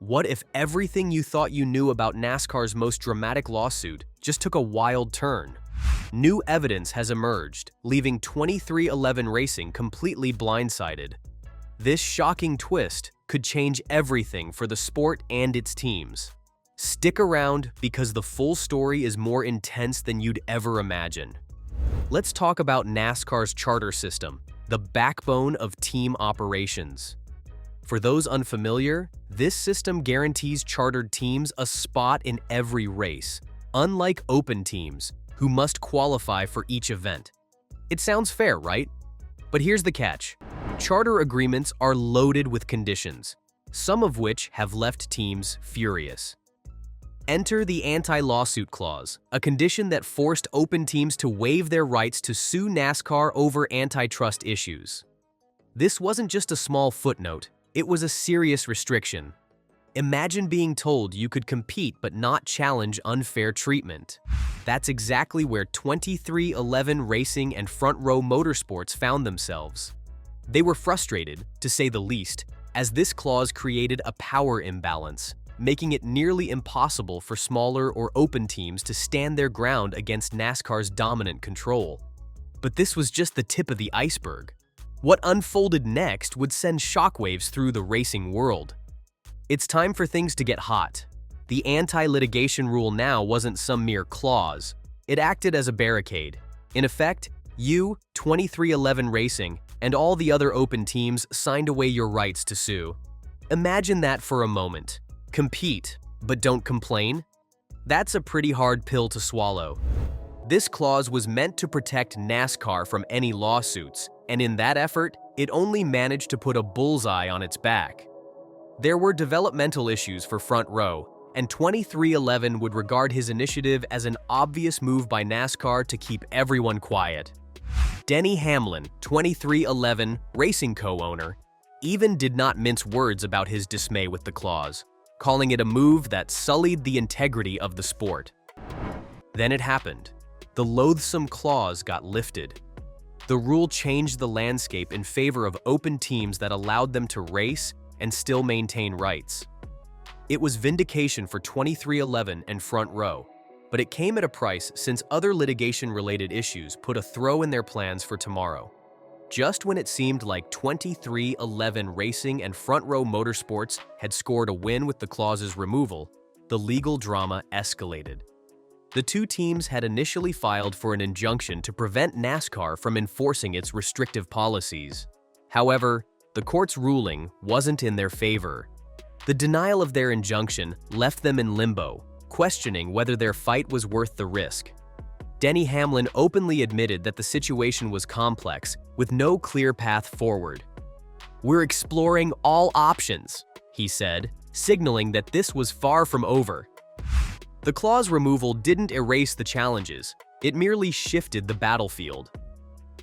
What if everything you thought you knew about NASCAR's most dramatic lawsuit just took a wild turn? New evidence has emerged, leaving 23XI Racing completely blindsided. This shocking twist could change everything for the sport and its teams. Stick around because the full story is more intense than you'd ever imagine. Let's talk about NASCAR's charter system, the backbone of team operations. For those unfamiliar, this system guarantees chartered teams a spot in every race, unlike open teams, who must qualify for each event. It sounds fair, right? But here's the catch. Charter agreements are loaded with conditions, some of which have left teams furious. Enter the anti-lawsuit clause, a condition that forced open teams to waive their rights to sue NASCAR over antitrust issues. This wasn't just a small footnote, it was a serious restriction. Imagine being told you could compete but not challenge unfair treatment. That's exactly where 23XI Racing and Front Row Motorsports found themselves. They were frustrated, to say the least, as this clause created a power imbalance, making it nearly impossible for smaller or open teams to stand their ground against NASCAR's dominant control. But this was just the tip of the iceberg. What unfolded next would send shockwaves through the racing world. It's time for things to get hot. The anti-litigation rule now wasn't some mere clause. It acted as a barricade. In effect, you, 23XI Racing, and all the other open teams signed away your rights to sue. Imagine that for a moment. Compete, but don't complain? That's a pretty hard pill to swallow. This clause was meant to protect NASCAR from any lawsuits, and in that effort, it only managed to put a bullseye on its back. There were developmental issues for Front Row, and 23XI would regard his initiative as an obvious move by NASCAR to keep everyone quiet. Denny Hamlin, 23XI Racing co-owner, even did not mince words about his dismay with the clause, calling it a move that sullied the integrity of the sport. Then it happened. The loathsome clause got lifted. The rule changed the landscape in favor of open teams that allowed them to race and still maintain rights. It was vindication for 23XI and Front Row, but it came at a price since other litigation-related issues put a throw in their plans for tomorrow. Just when it seemed like 23XI Racing and Front Row Motorsports had scored a win with the clause's removal, the legal drama escalated. The two teams had initially filed for an injunction to prevent NASCAR from enforcing its restrictive policies. However, the court's ruling wasn't in their favor. The denial of their injunction left them in limbo, questioning whether their fight was worth the risk. Denny Hamlin openly admitted that the situation was complex, with no clear path forward. "We're exploring all options," he said, signaling that this was far from over. The clause removal didn't erase the challenges, it merely shifted the battlefield.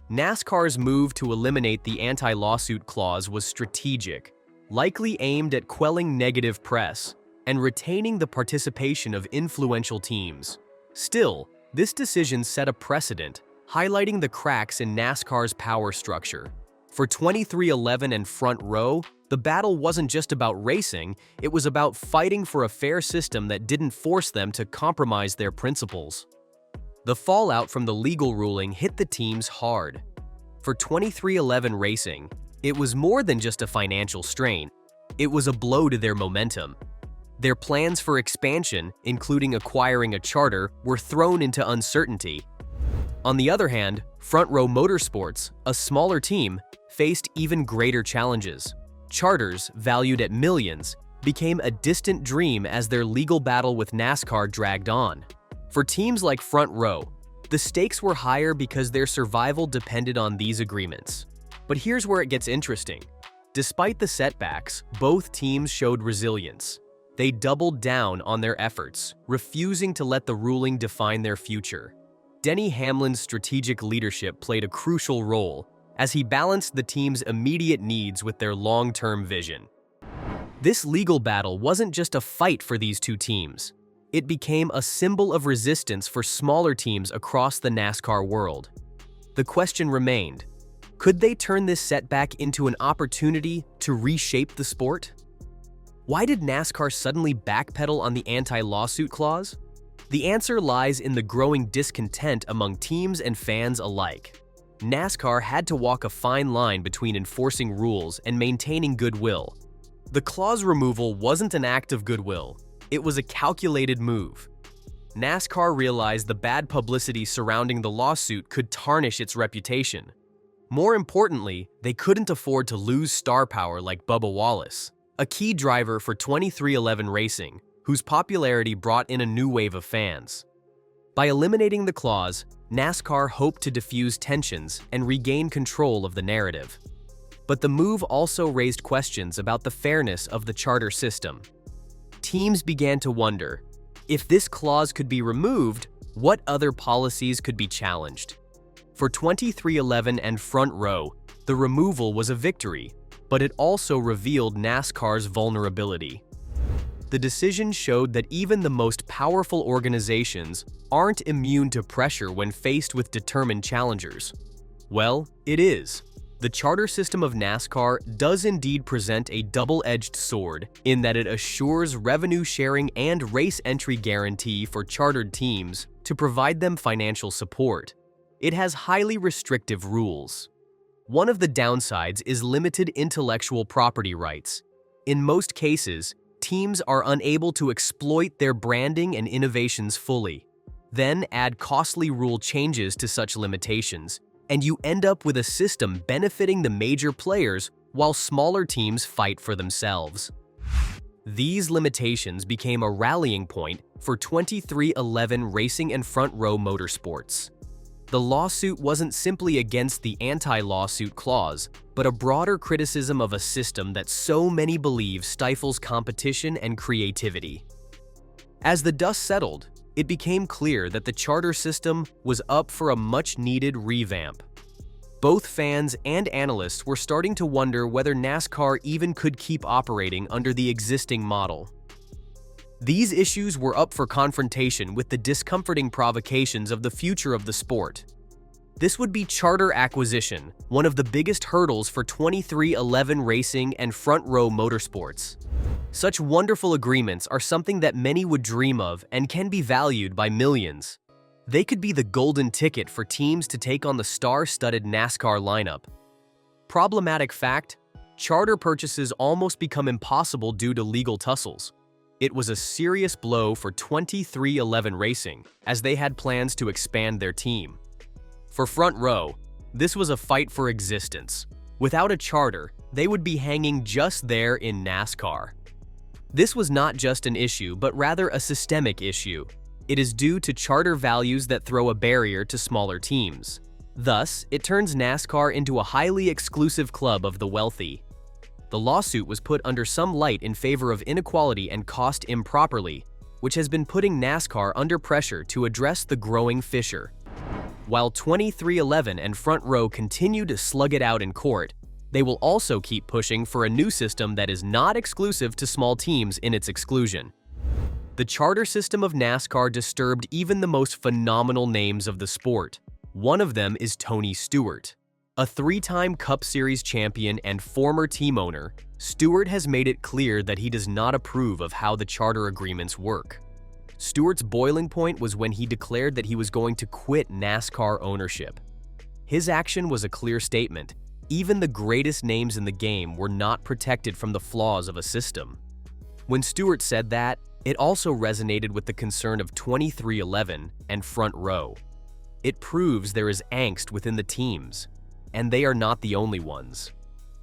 NASCAR's move to eliminate the anti-lawsuit clause was strategic, likely aimed at quelling negative press and retaining the participation of influential teams. Still, this decision set a precedent, highlighting the cracks in NASCAR's power structure. For 23XI and Front Row, the battle wasn't just about racing, it was about fighting for a fair system that didn't force them to compromise their principles. The fallout from the legal ruling hit the teams hard. For 23XI Racing, it was more than just a financial strain. It was a blow to their momentum. Their plans for expansion, including acquiring a charter, were thrown into uncertainty. On the other hand, Front Row Motorsports, a smaller team, faced even greater challenges. Charters, valued at millions, became a distant dream as their legal battle with NASCAR dragged on. For teams like Front Row, the stakes were higher because their survival depended on these agreements. But here's where it gets interesting. Despite the setbacks, both teams showed resilience. They doubled down on their efforts, refusing to let the ruling define their future. Denny Hamlin's strategic leadership played a crucial role as he balanced the team's immediate needs with their long-term vision. This legal battle wasn't just a fight for these two teams. It became a symbol of resistance for smaller teams across the NASCAR world. The question remained, could they turn this setback into an opportunity to reshape the sport? Why did NASCAR suddenly backpedal on the anti-lawsuit clause? The answer lies in the growing discontent among teams and fans alike. NASCAR had to walk a fine line between enforcing rules and maintaining goodwill. The clause removal wasn't an act of goodwill, it was a calculated move. NASCAR realized the bad publicity surrounding the lawsuit could tarnish its reputation. More importantly, they couldn't afford to lose star power like Bubba Wallace, a key driver for 23XI Racing, whose popularity brought in a new wave of fans. By eliminating the clause, NASCAR hoped to diffuse tensions and regain control of the narrative. But the move also raised questions about the fairness of the charter system. Teams began to wonder, if this clause could be removed, what other policies could be challenged? For 23XI and Front Row, the removal was a victory, but it also revealed NASCAR's vulnerability. The decision showed that even the most powerful organizations aren't immune to pressure when faced with determined challengers. Well, it is. The charter system of NASCAR does indeed present a double-edged sword in that it assures revenue sharing and race entry guarantee for chartered teams to provide them financial support. It has highly restrictive rules. One of the downsides is limited intellectual property rights. In most cases, teams are unable to exploit their branding and innovations fully. Then add costly rule changes to such limitations, and you end up with a system benefiting the major players while smaller teams fight for themselves. These limitations became a rallying point for 23XI Racing and Front Row Motorsports. The lawsuit wasn't simply against the anti-lawsuit clause, but a broader criticism of a system that so many believe stifles competition and creativity. As the dust settled, it became clear that the charter system was up for a much-needed revamp. Both fans and analysts were starting to wonder whether NASCAR even could keep operating under the existing model. These issues were up for confrontation with the discomforting provocations of the future of the sport. This would be charter acquisition, one of the biggest hurdles for 23XI Racing and Front Row Motorsports. Such wonderful agreements are something that many would dream of and can be valued by millions. They could be the golden ticket for teams to take on the star-studded NASCAR lineup. Problematic fact: charter purchases almost become impossible due to legal tussles. It was a serious blow for 23XI Racing, as they had plans to expand their team. For Front Row, this was a fight for existence. Without a charter, they would be hanging just there in NASCAR. This was not just an issue, but rather a systemic issue. It is due to charter values that throw a barrier to smaller teams. Thus, it turns NASCAR into a highly exclusive club of the wealthy. The lawsuit was put under some light in favor of inequality and cost improperly, which has been putting NASCAR under pressure to address the growing fissure. While 23XI and Front Row continue to slug it out in court, they will also keep pushing for a new system that is not exclusive to small teams in its exclusion. The charter system of NASCAR disturbed even the most phenomenal names of the sport. One of them is Tony Stewart. A three-time Cup Series champion and former team owner, Stewart has made it clear that he does not approve of how the charter agreements work. Stewart's boiling point was when he declared that he was going to quit NASCAR ownership. His action was a clear statement. Even the greatest names in the game were not protected from the flaws of a system. When Stewart said that, it also resonated with the concern of 23XI and Front Row. It proves there is angst within the teams, and they are not the only ones.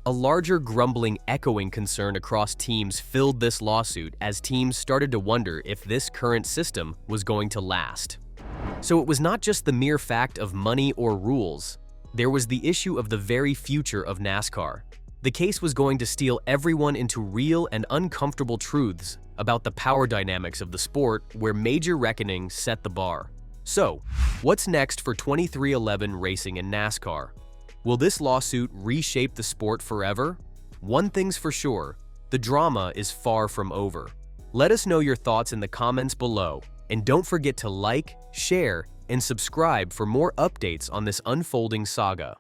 A larger grumbling echoing concern across teams filled this lawsuit as teams started to wonder if this current system was going to last. So it was not just the mere fact of money or rules. There was the issue of the very future of NASCAR. The case was going to steal everyone into real and uncomfortable truths about the power dynamics of the sport where major reckoning set the bar. So, what's next for 23XI Racing and NASCAR? Will this lawsuit reshape the sport forever? One thing's for sure, the drama is far from over. Let us know your thoughts in the comments below, and don't forget to like, share, and subscribe for more updates on this unfolding saga.